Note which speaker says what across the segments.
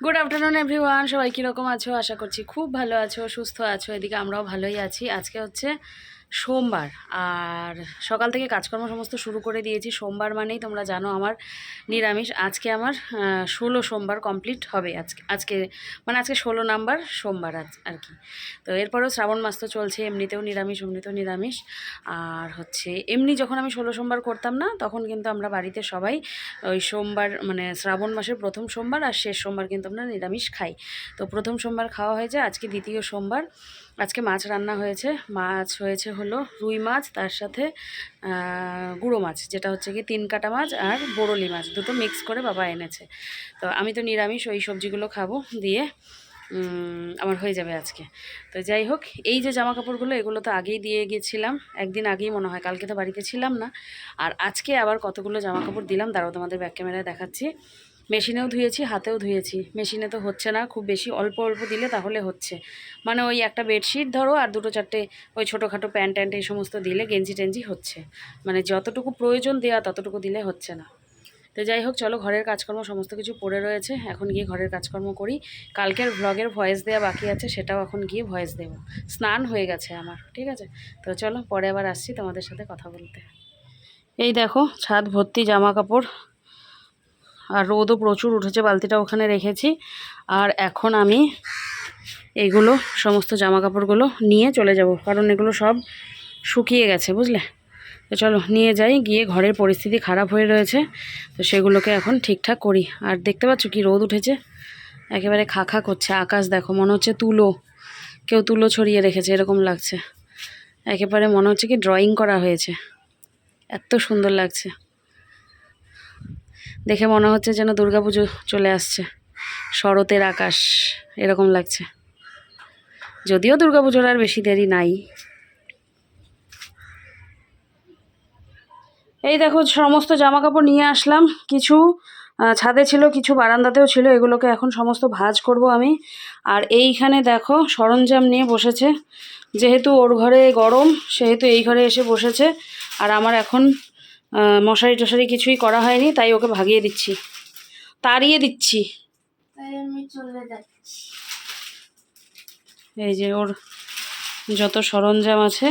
Speaker 1: Good afternoon everyone, সবাই কীরকম আছো? আশা করছি খুব ভালো আছো, সুস্থ আছো। এদিকে আমরাও ভালোই আছি। আজকে হচ্ছে সোমবার, আর সকাল থেকে কাজকর্ম সমস্ত শুরু করে দিয়েছি। সোমবার মানেই তোমরা জানো আমার নিরামিষ। আজকে আমার 16 সোমবার কমপ্লিট হবে। আজকে মানে আজকে 16 নাম্বার সোমবার আর কি। তো এরপরেও শ্রাবণ মাস তো চলছে, এমনিতেও নিরামিষ। আর হচ্ছে এমনি যখন আমি 16 সোমবার করতাম না, তখন কিন্তু আমরা বাড়িতে সবাই ওই সোমবার মানে শ্রাবণ মাসের প্রথম সোমবার আর শেষ সোমবার কিন্তু আমরা নিরামিষ খাই। তো প্রথম সোমবার খাওয়া হয়েছে, আজকে দ্বিতীয় সোমবার। আজকে মাছ রান্না হয়েছে। মাছ হয়েছে হলো রুই মাছ, তার সাথে গুঁড়ো মাছ, যেটা হচ্ছে কি 3 কাটা মাছ, আর বরলি মাছ, দুটো মিক্স করে বাবা এনেছে। তো আমি তো নিরামিষ, ওই সবজিগুলো খাবো দিয়ে আমার হয়ে যাবে আজকে। তো যাই হোক, এই যে জামা কাপড়গুলো, এগুলো তো আগেই দিয়ে গিয়েছিলাম, একদিন আগেই মনে হয়, কালকে তো বাড়িতে ছিলাম না। আর আজকে আবার কতগুলো জামা কাপড় দিলাম, দাঁড়াও তোমাদের ব্যাক ক্যামেরায় দেখাচ্ছি। মেশিনেও ধুয়েছি, হাতেও ধুয়েছি। মেশিনে তো হচ্ছে না, খুব বেশি অল্প অল্প দিলে তাহলে হচ্ছে। মানে ওই একটা বেডশিট ধরো আর দুটো চারটে ওই ছোটোখাটো প্যান্ট ট্যান্ট এই সমস্ত দিলে, গেঞ্জি টেঞ্জি হচ্ছে। মানে যতটুকু প্রয়োজন দেওয়া ততটুকু দিলে হচ্ছে না। তো যাই হোক, চলো, ঘরের কাজকর্ম সমস্ত কিছু পড়ে রয়েছে, এখন গিয়ে ঘরের কাজকর্ম করি। কালকের ভ্লগের ভয়েস দেওয়া বাকি আছে, সেটাও এখন গিয়ে ভয়েস দেব। স্নান হয়ে গেছে আমার, ঠিক আছে। তো চলো, পরে আবার আসছি তোমাদের সাথে কথা বলতে। এই দেখো, ছাদ ভর্তি জামা কাপড়, আর রোদও প্রচুর উঠেছে, বালতিটা ওখানে রেখেছি। আর এখন আমি এগুলো সমস্ত জামা কাপড়গুলো নিয়ে চলে যাব, কারণ এগুলো সব শুকিয়ে গেছে, বুঝলে। তো চলো নিয়ে যাই, গিয়ে ঘরের পরিস্থিতি খারাপ হয়ে রয়েছে, তো সেগুলোকে এখন ঠিকঠাক করি। আর দেখতে পাচ্ছ কি রোদ উঠেছে, একেবারে খা খা করছে। আকাশ দেখো, মনে হচ্ছে কেউ তুলো ছড়িয়ে রেখেছে, এরকম লাগছে। একেবারে মনে হচ্ছে কি ড্রয়িং করা হয়েছে, এত সুন্দর লাগছে দেখে। মনে হচ্ছে যেন দুর্গাপুজো চলে আসছে, শরতের আকাশ এরকম লাগছে। যদিও দুর্গাপুজোর আর বেশি দেরি নাই। এই দেখো, সমস্ত জামা কাপড় নিয়ে আসলাম। কিছু ছাদে ছিল, কিছু বারান্দাতেও ছিল। এগুলোকে এখন সমস্ত ভাঁজ করব আমি। আর এইখানে দেখো সরঞ্জাম নিয়ে বসেছে, যেহেতু ওর ঘরে গরম সেহেতু এই ঘরে এসে বসেছে। আর আমার এখন মশারি টশারি কিছুই করা হয়নি, তাই ওকে ভাগিয়ে দিচ্ছি, তাড়িয়ে দিচ্ছি। তাই আমি চলে যাচ্ছি। এই যে ওর যত সরঞ্জাম আছে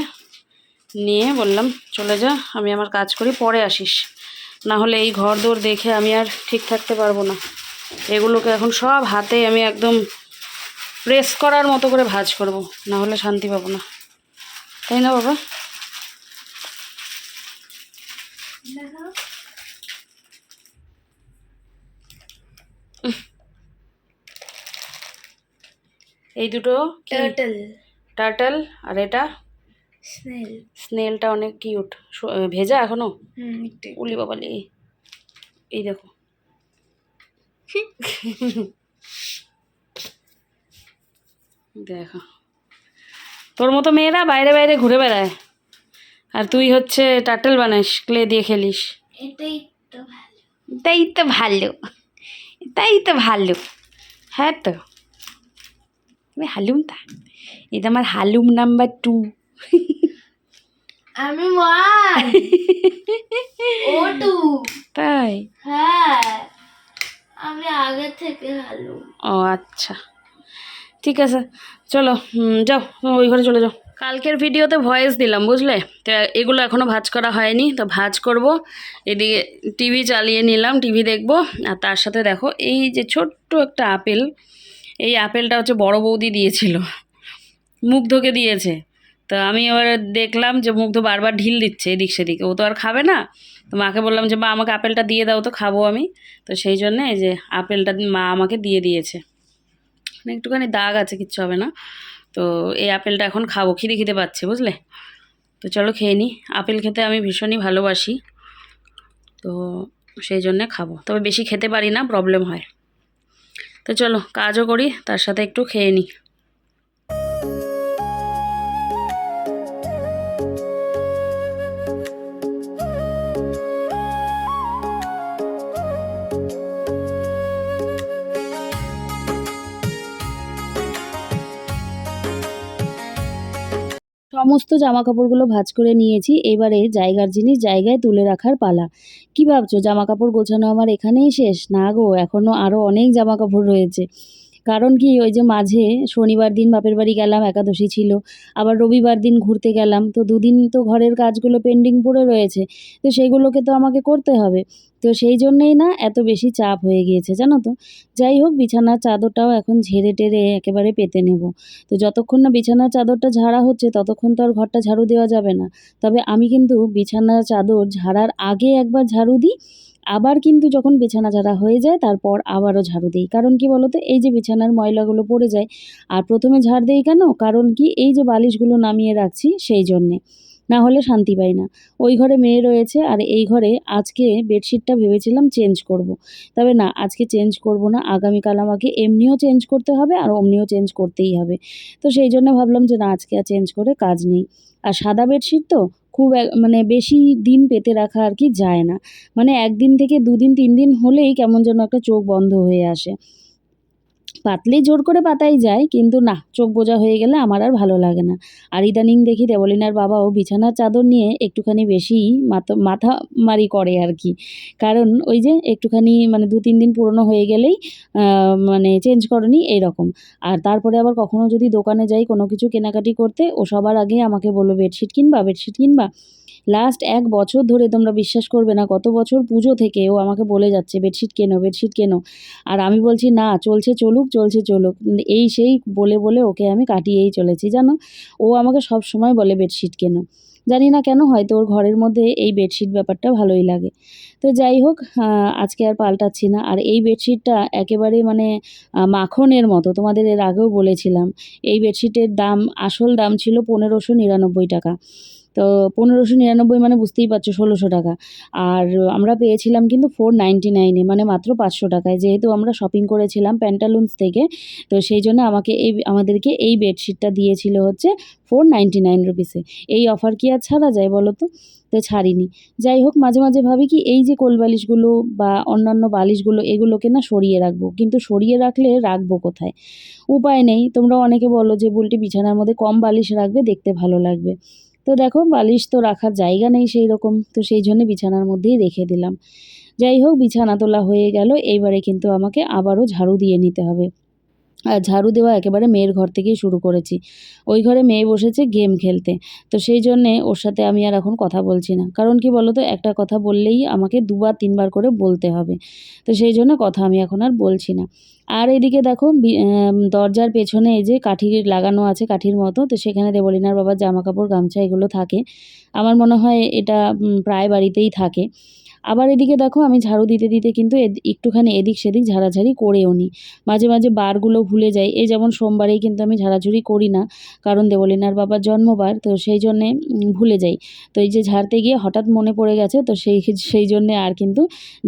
Speaker 1: নিয়ে বললাম চলে যা, আমি আমার কাজ করি, পরে আসিস। না হলে এই ঘর দোর দেখে আমি আর ঠিক থাকতে পারবো না। এগুলোকে এখন সব হাতে আমি একদম প্রেস করার মতো করে ভাঁজ করব, না হলে শান্তি পাবো না, তাই না বাবা? এই দুটো টার্টল, আর এটা স্নেলটা অনেক কিউট। ভেজা এখনো, উলি বাবালি। এই দেখো দেখো, তোর মতো মেয়েরা বাইরে বাইরে ঘুরে বেড়ায়, আর তুই হচ্ছে টার্টল বানাস, ক্লে দিয়ে খেলিস। এটাই তো ভালো, এটাই তো ভালো। হ্যাঁ তো, আমি হালুমটা, এটা আমার হালুম নাম্বার 2।
Speaker 2: আমি 1, ও 2।
Speaker 1: তাই?
Speaker 2: হ্যাঁ, আমি আগে থেকে হালুম।
Speaker 1: ও আচ্ছা, ঠিক আছে, চলো যাও, ওই ঘরে চলে যাও। কালকের ভিডিওতে ভয়েস দিলাম, বুঝলে। তো এগুলো এখনও ভাঁজ করা হয়নি, তো ভাঁজ করব। এদিকে টিভি চালিয়ে নিলাম, টিভি দেখব। আর তার সাথে দেখো, এই যে ছোট্ট একটা আপেল, এই আপেলটা হচ্ছে বড় বৌদি দিয়েছিল, মুগ্ধকে দিয়েছে। তো আমি এবার দেখলাম যে মুগ্ধ বারবার ঢিল দিচ্ছে এদিক সেদিকে, ও তো আর খাবে না। তো মাকে বললাম যে মা আমাকে আপেলটা দিয়ে দাও, তো খাবো আমি। তো সেই জন্য এই যে আপেলটা মা আমাকে দিয়ে দিয়েছে। একটুখানি দাগ আছে, কিচ্ছু হবে না। তো এই আপেলটা এখন খাবো, খিদে খিদে পাচ্ছে, বুঝলে। তো চলো খেয়ে নিই, আপেল খেতে আমি ভীষণই ভালোবাসি, তো সেই জন্যে খাবো। তবে বেশি খেতে পারি না, প্রবলেম হয়। তো চলো কাজও করি, তার সাথে একটু খেয়ে নিই। সমস্ত জামা কাপড়গুলো ভাঁজ করে নিয়েছি। এবারে জায়গার জিনিস জায়গায় তুলে রাখার পালা। কি ভাবছো জামা কাপড় গোছানো আমার এখানেই শেষ? না গো, এখনও আরও অনেক জামা কাপড় রয়েছে। কারণ কি, ওই যে মাঝে শনিবার দিন বাপের বাড়ি গেলাম, একাদশী ছিল, আবার রবিবার দিন ঘুরতে গেলাম, তো দুদিন তো ঘরের কাজগুলো পেন্ডিং পড়ে রয়েছে, তো সেগুলোকে তো আমাকে করতে হবে। তো সেই জন্যেই না এত বেশি চাপ হয়ে গিয়েছে জানো তো। যাই হোক, বিছানার চাদরটাও এখন ঝেড়ে টেরে একেবারে পেতে নেব। তো যতক্ষণ না বিছানার চাদরটা ঝাড়া হচ্ছে ততক্ষণ তো আর ঘরটা ঝাড়ু দেওয়া যাবে না। তবে আমি কিন্তু বিছানার চাদর ঝাড়ার আগে একবার ঝাড়ু দিই, আবার কিন্তু যখন বিছানা ঝাড়া হয়ে যায় তারপর আবারও ঝাড়ু দিই। কারণ কি বলো তো, এই যে বিছানার ময়লাগুলো পড়ে যায়, আর প্রথমে ঝাড় দেই কেন? কারণ কি, এই যে বালিশগুলো নামিয়ে রাখছি সেই জন্যে, না হলে শান্তি পাই না। ওই ঘরে মেয়ে রয়েছে, আর এই ঘরে আজকে বেডশিটটা ভেবেছিলাম চেঞ্জ করব। তবে না, আজকে চেঞ্জ করব না, আগামীকাল আমাকে এমনিও চেঞ্জ করতে হবে আর অমনিও চেঞ্জ করতেই হবে। তো সেই জন্য ভাবলাম যে না, আজকে আর চেঞ্জ করে কাজ নেই। আর সাদা বেডশিট তো খুব মানে বেশি দিন পেতে রাখা আর কি যায় না। মানে ১ দিন থেকে ২ দিন ৩ দিন হলেই কেমন যেন একটা চোখ বন্ধ হয়ে আসে। পাতলেই জোর করে পাতাই যায়, কিন্তু না, চোখ বোজা হয়ে গেলে আমার আর ভালো লাগে না। আর ইদানিং দেখি দেবলিনার বাবাও বিছানার চাদর নিয়ে একটুখানি বেশিই মাথামারি করে আর কি। কারণ ওই যে একটুখানি মানে ২-৩ দিন পুরনো হয়ে গেলেই মানে চেঞ্জ করনি এইরকম। আর তারপরে আবার কখনো যদি দোকানে যাই কোনো কিছু কেনাকাটি করতে, ও সবার আগে আমাকে বলল, বেডশিট কিনবা, বেডশিট কিনবা। লাস্ট ১ বছর ধরে তোমরা বিশ্বাস করবে না, গত বছর পুজো থেকে ও আমাকে বলে যাচ্ছে বেডশিট কেনো, বেডশিট কেনো। আর আমি বলছি না, চলছে চলুক, চলছে চলুক। এই সেই বলে বলে ওকে আমি কাটিয়েই চলেছি জানো। ও আমাকে সবসময় বলে বেডশিট কেনো। জানি না কেন, হয়তো ওর ঘরের মধ্যে এই বেডশিট ব্যাপারটা ভালোই লাগে। তো যাই হোক, আজকে আর পাল্টাচ্ছি না। আর এই বেডশিটটা একেবারে মানে মাখনের মতো, তোমাদের এর আগেও বলেছিলাম। এই বেডশিটের দাম, আসল দাম ছিল ১৫৯৯ টাকা। তো ১৫৯৯ মানে বুঝতেই পারছো, ১৬০০ টাকা। আর আমরা পেয়েছিলাম কিন্তু 499 মানে মাত্র ৫০০ টাকায়। যেহেতু আমরা শপিং করেছিলাম প্যান্টালুনস থেকে, তো সেই জন্য আমাদেরকে এই বেডশিটটা দিয়েছিল হচ্ছে 499 রুপিসে। এই অফার কি আর ছাড়া যায় বলো তো? তো ছাড়িনি। যাই হোক, মাঝে মাঝে ভাবি কি, এই যে কোলবালিশগুলো বা অন্যান্য বালিশগুলো, এগুলোকে না সরিয়ে রাখবো, কিন্তু সরিয়ে রাখলে রাখবো কোথায়? উপায় নেই। তোমরা অনেকে বলো যে বুলটি বিছানার মধ্যে কম বালিশ রাখবে, দেখতে ভালো লাগবে। তো দেখো, বালিশ তো রাখার জায়গা নেই সেই রকম, তো সেই জন্য বিছানার মধ্যেই রেখে দিলাম। যাই হোক, বিছানা তোলা হয়ে গেল, এইবারে কিন্তু আমাকে আবারও ঝাড়ু দিয়ে নিতে হবে। আর ঝাড়ু দেওয়া একেবারে মেয়ের ঘর থেকেই শুরু করেছি। ওই ঘরে মেয়ে বসেছে গেম খেলতে। তো সেই জন্যে ওর সাথে আমি আর এখন কথা বলছি না। কারণ কি বলো তো, একটা কথা বললেই আমাকে ২ বার ৩ বার করে বলতে হবে। তো সেই জন্য কথা আমি এখন আর বলছি না। আর এদিকে দেখো, দরজার পেছনে এই যে কাঠি লাগানো আছে, কাঠির মতো, তো সেখানে দেবলিনার বাবার জামাকাপড়, গামছা এগুলো থাকে। আমার মনে হয় এটা প্রায় বাড়িতেই থাকে। আবার এদিকে দেখো, আমি ঝাড়ু দিতে দিতে কিন্তু একটুখানি এদিক সেদিক ঝাড়াঝাড়ি করেও নিই। মাঝে মাঝে বারগুলো ভুলে যাই। এই যেমন সোমবারেই কিন্তু আমি ঝাড়াঝুড়ি করি না, কারণ দেবলিনার বাবার জন্মবার, তো সেই জন্যে ভুলে যাই। তো এই যে ঝাড়তে গিয়ে হঠাৎ মনে পড়ে গেছে, তো সেই জন্যে আর কিন্তু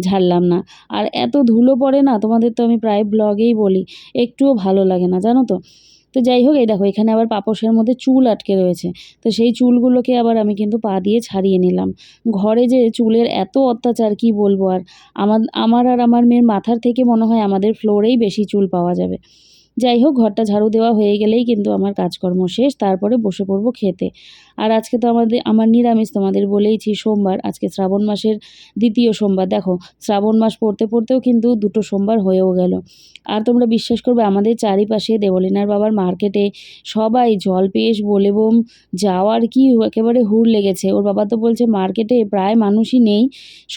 Speaker 1: ঝাড়লাম না। আর এত ধুলো পড়ে না, তোমাদের তো আমি প্রায় ব্লগেই বলি, একটুও ভালো লাগে না জানো তো। তো যাই হোক, এই দেখো এখানে আবার পাপোশের মধ্যে চুল আটকে রয়েছে। তো সেই চুলগুলোকে আবার আমি কিন্তু পা দিয়ে ছাড়িয়ে নিলাম। ঘরে যে চুলের এত অত্যাচার, কি বলবো আর। আমার আর আমার মেয়ের মাথার থেকে মনে হয় আমাদের ফ্লোরেই বেশি চুল পাওয়া যাবে। যাই হোক, ঘরটা ঝাড়ু দেওয়া হয়ে গেলেই কিন্তু আমার কাজকর্ম শেষ, তারপরে বসে পড়বো খেতে। আর আজকে তো আমার নিরামিষ, তোমাদের বলেইছি সোমবার, আজকে শ্রাবণ মাসের ২য় সোমবার। দেখো, শ্রাবণ মাস পড়তে পড়তেও কিন্তু ২টো সোমবার হয়েও গেল। আর তোমরা বিশ্বাস করবে, আমাদের চারিপাশে দেবলিনার বাবার মার্কেটে সবাই জলপেশ বোলেবম যাওয়ার কি একেবারে হুড় লেগেছে। ওর বাবা তো বলছে মার্কেটে প্রায় মানুষই নেই,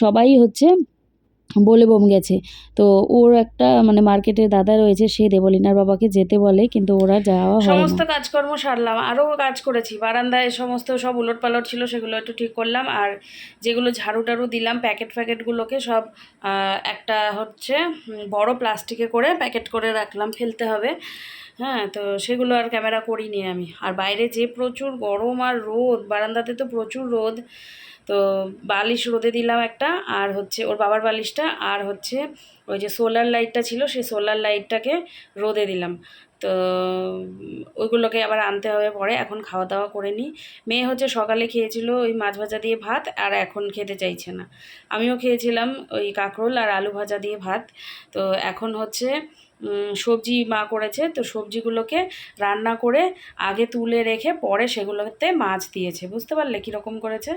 Speaker 1: সবাই হচ্ছে বোলেবম গেছে। তো ওর একটা মানে মার্কেটের দাদা রয়েছে, সে দেবলিনার বাবাকে যেতে বলে, কিন্তু ওরা যাওয়া হয় না। সমস্ত কাজকর্ম সারলাম, আরও কাজ করেছি বারান্দায়, সমস্ত সব উলটপালট ছিল, সেগুলো একটু ঠিক করলাম। আর যেগুলো ঝাড়ু টাড়ু দিলাম, প্যাকেটগুলোকে সব একটা হচ্ছে বড় প্লাস্টিকে করে প্যাকেট করে রাখলাম, ফেলতে হবে। হ্যাঁ, তো সেগুলো আর ক্যামেরা করিনি আমি। আর বাইরে যে প্রচুর গরম আর রোদ, বারান্দাতে তো প্রচুর রোদ। তো বালিশ রোদে দিলাম একটা, আর হচ্ছে ওর বাবার বালিশটা, আর হচ্ছে ওই যে সোলার লাইটটা ছিল, সেই সোলার লাইটটাকে রোদে দিলাম। তো ওইগুলোকে আবার আনতে হবে পরে। এখন খাওয়া দাওয়া করে নিই। মেয়ে হচ্ছে সকালে খেয়েছিল ওই মাছ ভাজা দিয়ে ভাত, আর এখন খেতে চাইছে না। আমিও খেয়েছিলাম ওই কাঁকরোল আর আলু ভাজা দিয়ে ভাত। তো এখন হচ্ছে সবজি মা করেছে, তো সবজিগুলোকে রান্না করে আগে তুলে রেখে পরে সেগুলোতে মাছ দিয়েছে, বুঝতে পারলে কীরকম করেছে।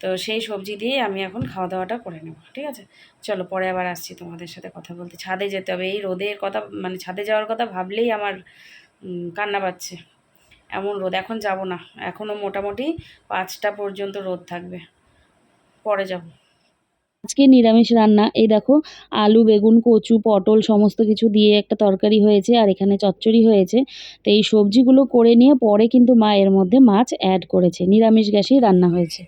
Speaker 1: তো সেই সবজি দিয়ে আমি এখন খাওয়া দাওয়াটা করে নেব, ঠিক আছে? চলো পরে আবার আসছি তোমাদের সাথে কথা বলতে। ছাদে যেতে হবে, এই রোদের কথা মানে ছাদে যাওয়ার কথা ভাবলেই আমার কান্না পাচ্ছে, এমন রোদ। এখন যাব না, এখনও মোটামুটি 5টা পর্যন্ত রোদ থাকবে, পরে যাব। আজকে নিরামিষ রান্না, এই দেখো আলু বেগুন কচু পটল সমস্ত কিছু দিয়ে একটা তরকারি হয়েছে, আর এখানে চচ্চড়ি হয়েছে। তো এই সবজিগুলো করে নিয়ে পরে কিন্তু মা এর মধ্যে মাছ অ্যাড করেছে, নিরামিষ গ্যাসেই রান্না হয়েছে।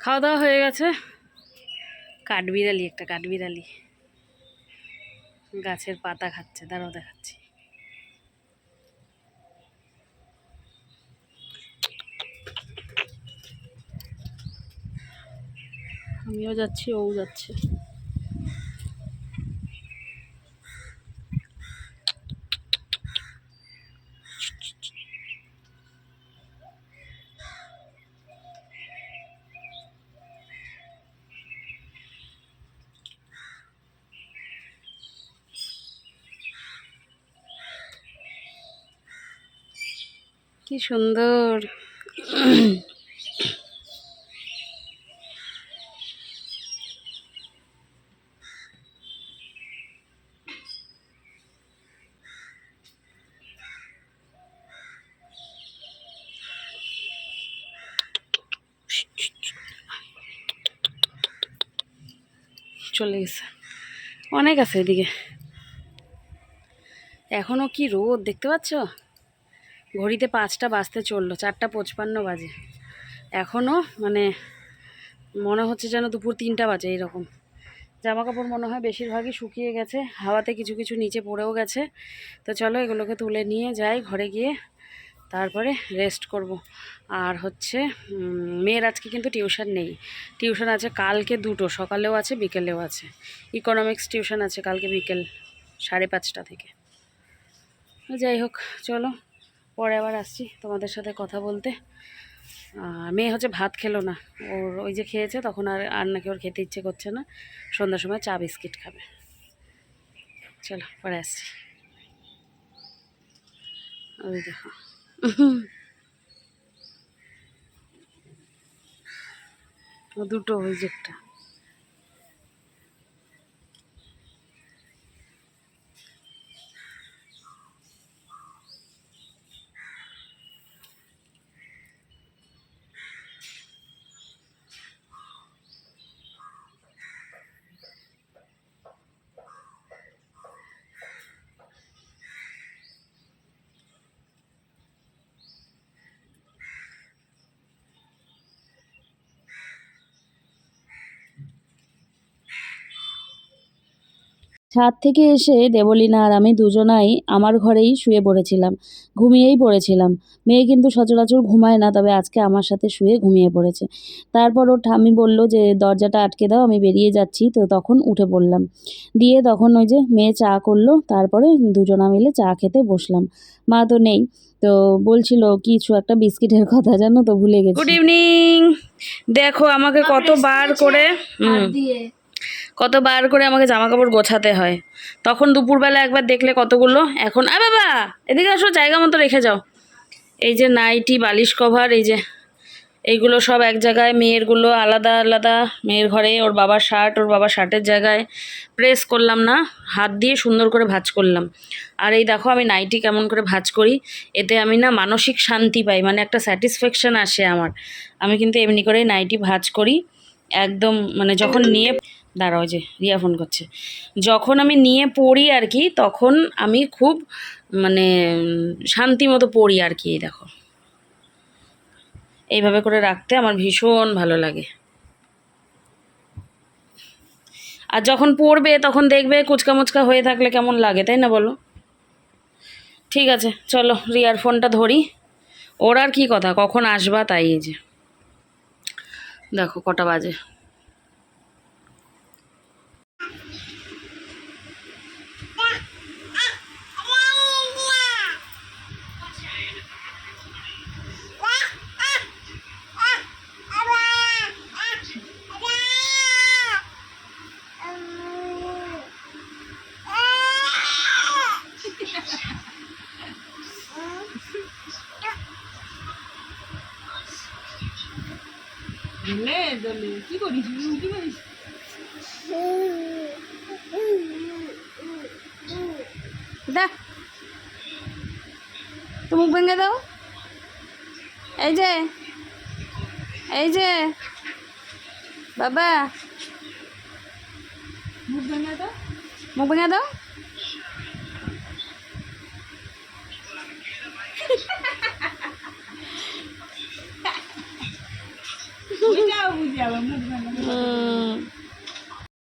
Speaker 1: খাওয়া দাওয়া হয়ে গেছে। কাঠবিড়ালি, একটা কাঠবিড়ালি গাছের পাতা খাচ্ছে, দাঁড়াও দেখাচ্ছি। আমিও যাচ্ছি, ও যাচ্ছে। কি সুন্দর। চলে গেছে, অনেক আছে এদিকে। এখনও কি রোদ দেখতে পাচ্ছ, ঘড়িতে 5টা বাজতে চললো, 4:55 বাজে, এখনও মানে মনে হচ্ছে যেন দুপুর 3টা বাজে এরকম। জামা কাপড় মনে হয় বেশিরভাগই শুকিয়ে গেছে, হাওয়াতে কিছু কিছু নিচে পড়েও গেছে। তো চলো এগুলোকে তুলে নিয়ে যাই ঘরে গিয়ে, তারপরে রেস্ট করব। আর হচ্ছে মেয়ের আজকে কিন্তু টিউশন নেই, টিউশন আছে কালকে 2টো, সকালেও আছে বিকেলেও আছে। ইকোনমিক্স টিউশন আছে কালকে বিকেল 5:30 থেকে। যাই হোক চলো পরে আবার আসছি তোমাদের সাথে কথা বলতে। মেয়ে হচ্ছে ভাত খেলো না, ওর ওই যে খেয়েছে তখন আর আর নাকি ওর খেতে ইচ্ছে করছে না, সন্ধ্যার সময় চা বিস্কিট খাবে। চলো পরে আসছি। ওই দেখো ও 2টো, ওই যে একটা। ছাদ থেকে এসে দেবলীনা আর আমি দুজনাই আমার ঘরেই শুয়ে পড়েছিলাম, ঘুমিয়েই পড়েছিলাম। মেয়ে কিন্তু সচরাচর ঘুমায় না, তবে আজকে আমার সাথে শুয়ে ঘুমিয়ে পড়েছে। তারপর ওর ঠাম্মি বলল যে দরজাটা আটকে দাও, আমি বেরিয়ে যাচ্ছি। তো তখন উঠে পড়লাম, দিয়ে তখন ওই যে মেয়ে চা করলো, তারপরে দুজনা মিলে চা খেতে বসলাম। মা তো নেই, তো বলছিল কিছু একটা বিস্কিটের কথা, জানো তো ভুলে গেছি। Good evening. দেখো আমাকে কতবার করে কতবার করে আমাকে জামা কাপড় গোছাতে হয়, তখন দুপুরবেলা একবার দেখলে কতগুলো, এখন বাবা এদিকে আসো, জায়গা মতো রেখে যাও। এই যে নাইটি বালিশ কভার, এই যে এইগুলো সব এক জায়গায়, মেয়েরগুলো আলাদা আলাদা, মেয়ের ঘরে ওর বাবার শার্ট ওর বাবার শার্টের জায়গায়, প্রেস করলাম না, হাত দিয়ে সুন্দর করে ভাঁজ করলাম। আর এই দেখো আমি নাইটি কেমন করে ভাঁজ করি, এতে আমি না মানসিক শান্তি পাই, মানে একটা স্যাটিসফ্যাকশান আসে আমার। আমি কিন্তু এমনি করেই নাইটি ভাঁজ করি একদম, মানে যখন নিয়ে দাঁড়াও, যে রিয়া ফোন করছে, যখন আমি নিয়ে পড়ি আর কি, তখন আমি খুব মানে শান্তি মতো পড়ি আর কি। এই দেখো এইভাবে করে রাখতে আমার ভীষণ ভালো লাগে। আর যখন পড়বে তখন দেখবে কুচকা মুচকা হয়ে থাকলে কেমন লাগে, তাই না বলো? ঠিক আছে চলো রিয়ার ফোনটা ধরি, ওর আর কি কথা, কখন আসবা তাই। এই যে দেখো কটা বাজে। কি করিস দা তো মুখ ভেঙে দাও এই যে এই যে বাবা মুখ ভেঙে দাও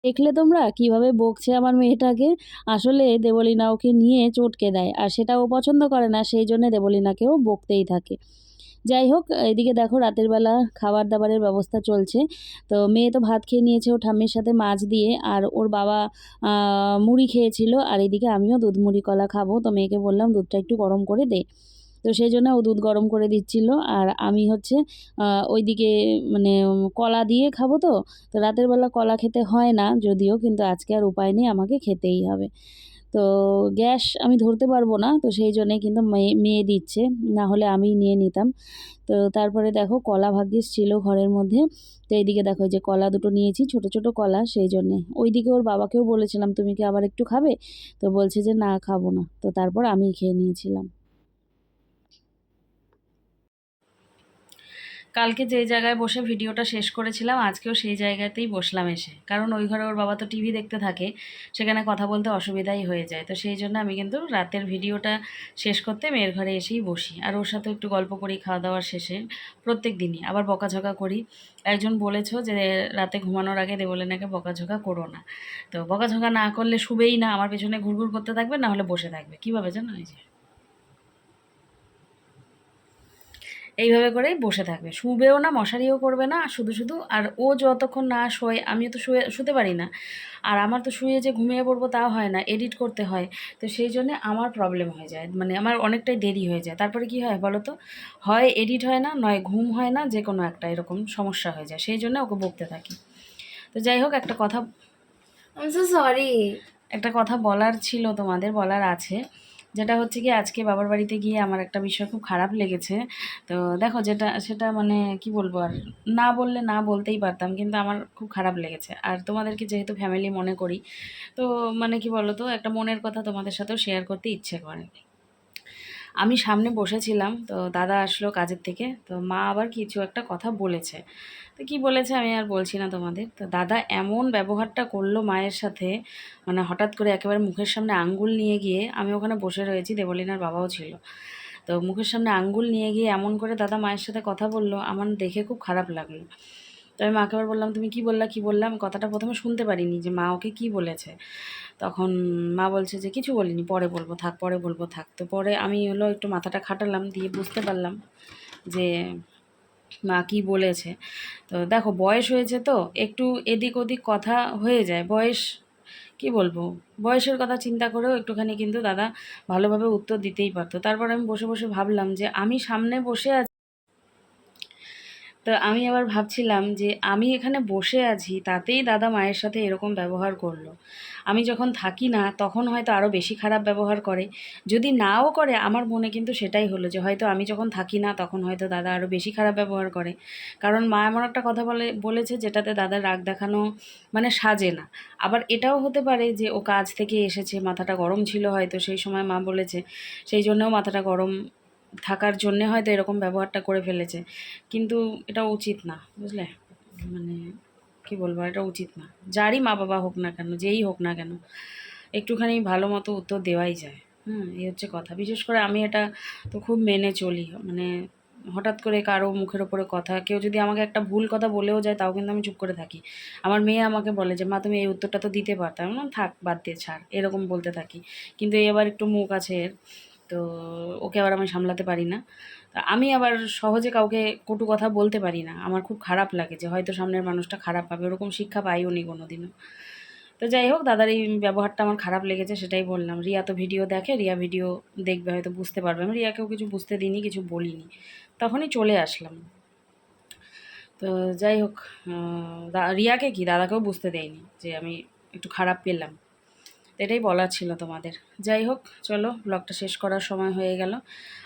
Speaker 1: দেখলে তোমরা কিভাবে বকছে আমার মেয়েটাকে। আসলে দেবলীনা ওকে নিয়ে চটকে দেয়, আর সেটা ও পছন্দ করে না, সেই জন্য দেবলীনাকেও বকতেই থাকে। যাই হোক, এদিকে দেখো রাতের বেলা খাবার দাবারের ব্যবস্থা চলছে। তো মেয়ে তো ভাত খেয়ে নিয়েছে ও ঠাম্মির সাথে মাছ দিয়ে, আর ওর বাবা মুড়ি খেয়েছিল, আর এদিকে আমিও দুধ মুড়ি কলা খাবো। তো মেয়েকে বললাম দুধটা একটু গরম করে দে, তো সেই জন্য ও দুধ গরম করে দিচ্ছিল। আর আমি হচ্ছে ওইদিকে মানে কলা দিয়ে খাবো। তো তো রাতের বেলা কলা খেতে হয় না যদিও, কিন্তু আজকে আর উপায় নেই, আমাকে খেতেই হবে। তো গ্যাস আমি ধরতে পারবো না, তো সেই জন্যে কিন্তু মেয়ে দিচ্ছে, না হলে আমিই নিয়ে নিতাম। তো তারপরে দেখো কলা ভাগ্যিস ছিল ঘরের মধ্যে। তো এইদিকে দেখো যে কলা দুটো নিয়েছি, ছোট ছোট কলা, সেই জন্যে। ওইদিকে ওর বাবাকেও বলেছিলাম তুমি কি আবার একটু খাবে, তো বলছে যে না খাবো না। তো তারপর আমিই খেয়ে নিয়েছিলাম। কালকে যে জায়গায় বসে ভিডিওটা শেষ করেছিলাম আজকেও সেই জায়গাতেই বসলাম এসে, কারণ ওই ঘরে ওর বাবা তো টিভি দেখতে থাকে, সেখানে কথা বলতে অসুবিধাই হয়ে যায়। তো সেই জন্য আমি কিন্তু রাতের ভিডিওটা শেষ করতে মেয়ের ঘরে এসেই বসি, আর ওর সাথে একটু গল্প করি খাওয়া দাওয়ার শেষে। প্রত্যেক দিনই আবার বকাঝকা করি। একজন বলেছো যে রাতে ঘুমানোর আগে দেবলীনাকে বকাঝকা করো না। তো বকাঝকা না করলে শুবেই না, আমার পেছনে ঘুরঘুর করতে থাকবে, না হলে বসে থাকবে। কীভাবে জানো, এই যে এইভাবে করেই বসে থাকবে, শুবেও না, মশারিও করবে না, শুধু শুধু। আর ও যতক্ষণ না শোয়, আমিও তো শুতে পারি না, আর আমার তো শুয়ে যে ঘুমিয়ে পড়বো তাও হয় না, এডিট করতে হয়। তো সেই জন্যে আমার প্রবলেম হয়ে যায়, মানে আমার অনেকটাই দেরি হয়ে যায়। তারপরে কি হয় বলো তো, হয় এডিট হয় না, নয় ঘুম হয় না, যে কোনো একটা এরকম সমস্যা হয়ে যায়, সেই জন্য ওকে বকতে থাকি। তো যাই হোক, একটা কথা
Speaker 2: সরি।
Speaker 1: একটা কথা বলার ছিল, তোমাদের বলার আছে। যেটা হচ্ছে কি, আজকে বাবার বাড়িতে গিয়ে আমার একটা বিষয় খুব খারাপ লেগেছে। তো দেখো সেটা মানে কি বলবো, আর না বললে না বলতেই পারতাম, কিন্তু আমার খুব খারাপ লেগেছে। আর তোমাদেরকে যেহেতু ফ্যামিলি মনে করি, তো মানে কি বলো তো, একটা মনের কথা তোমাদের সাথেও শেয়ার করতে ইচ্ছে করে। আমি সামনে বসেছিলাম, তো দাদা আসলো কাজের থেকে, তো মা আবার কিছু একটা কথা বলেছে। তো কী বলেছে আমি আর বলছি না তোমাদের। তো দাদা এমন ব্যবহারটা করলো মায়ের সাথে, মানে হঠাৎ করে একেবারে মুখের সামনে আঙ্গুল নিয়ে গিয়ে, আমি ওখানে বসে রয়েছি, দেবলীনার বাবাও ছিল, তো মুখের সামনে আঙ্গুল নিয়ে গিয়ে এমন করে দাদা মায়ের সাথে কথা বললো, আমার দেখে খুব খারাপ লাগলো। তো আমি মাকে আবার বললাম তুমি কি বললা কি বললাম, আমি কথাটা প্রথমে শুনতে পারিনি যে মা ওকে কী বলেছে। তখন মা বলছে যে কিছু বলিনি, পরে বলবো থাক, পরে বলবো থাক। তো পরে আমি হলো একটু মাথাটা খাটালাম, দিয়ে বুঝতে পারলাম যে মা কী বলেছে। তো দেখো বয়স হয়েছে, তো একটু এদিক ওদিক কথা হয়ে যায়, বয়স কি বলবো, বয়সের কথা চিন্তা করেও একটুখানি কিন্তু দাদা ভালোভাবে উত্তর দিতেই পারতো। তারপর আমি বসে বসে ভাবলাম যে আমি সামনে বসে আছি, তো আমি আবার ভাবছিলাম যে আমি এখানে বসে আছি, তাতেই দাদা মায়ের সাথে এরকম ব্যবহার করলো। আমি যখন থাকি না তখন হয়তো আরও বেশি খারাপ ব্যবহার করে, যদি নাও করে আমার মনে কিন্তু সেটাই হলো যে হয়তো আমি যখন থাকি না তখন হয়তো দাদা আরও বেশি খারাপ ব্যবহার করে। কারণ মা এমন একটা কথা বলেছে যেটাতে দাদার রাগ দেখানো মানে সাজে না। আবার এটাও হতে পারে যে ও কাজ থেকে এসেছে, মাথাটা গরম ছিল হয়তো সেই সময়, মা বলেছে সেই জন্যও মাথাটা গরম থাকার জন্যে হয়তো এরকম ব্যবহারটা করে ফেলেছে। কিন্তু এটা উচিত না, বুঝলে, মানে কি বলবো, এটা উচিত না। যারই মা বাবা হোক না কেন, যেই হোক না কেন, একটুখানি ভালো মতো উত্তর দেওয়াই যায়। এই হচ্ছে কথা। বিশেষ করে আমি এটা তো খুব মেনে চলি, মানে হঠাৎ করে কারো মুখের ওপরে কথা, কেউ যদি আমাকে একটা ভুল কথা বলেও যায় তাও কিন্তু আমি চুপ করে থাকি। আমার মেয়ে আমাকে বলে যে মা তুমি এই উত্তরটা তো দিতে পারতাম, না থাক বাদ দিয়ে ছাড়, এরকম বলতে থাকি। কিন্তু এবার একটু মুখ আছে এর, তো ওকে আবার আমি সামলাতে পারি না। আমি আবার সহজে কাউকে কটু কথা বলতে পারি না, আমার খুব খারাপ লাগে যে হয়তো সামনের মানুষটা খারাপ পাবে, ওরকম শিক্ষা পাইও নি কোনো দিনও। তো যাই হোক, দাদার এই ব্যবহারটা আমার খারাপ লেগেছে, সেটাই বললাম। রিয়া তো ভিডিও দেখে, রিয়া ভিডিও দেখবে, হয়তো বুঝতে পারবে। আমি রিয়াকেও কিছু বুঝতে দিইনি, কিছু বলিনি, তখনই চলে আসলাম। তো যাই হোক, রিয়াকে কি দাদাকেও বুঝতে দেয়নি যে আমি একটু খারাপ পেলাম। এটাই বলার ছিল তোমাদের। যাই হোক, চলো ব্লগটা শেষ করার সময় হয়ে গেল।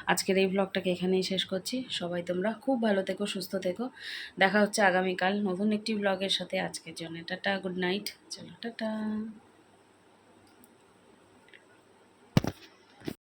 Speaker 1: আজকের এই ব্লগটাকে এখানেই শেষ করছি। সবাই তোমরা খুব ভালো থেকো, সুস্থ থেকো। দেখা হচ্ছে আগামীকাল নতুন একটি ব্লগের সাথে। আজকের জন্য টাটা, গুড নাইট। চলো টাটা।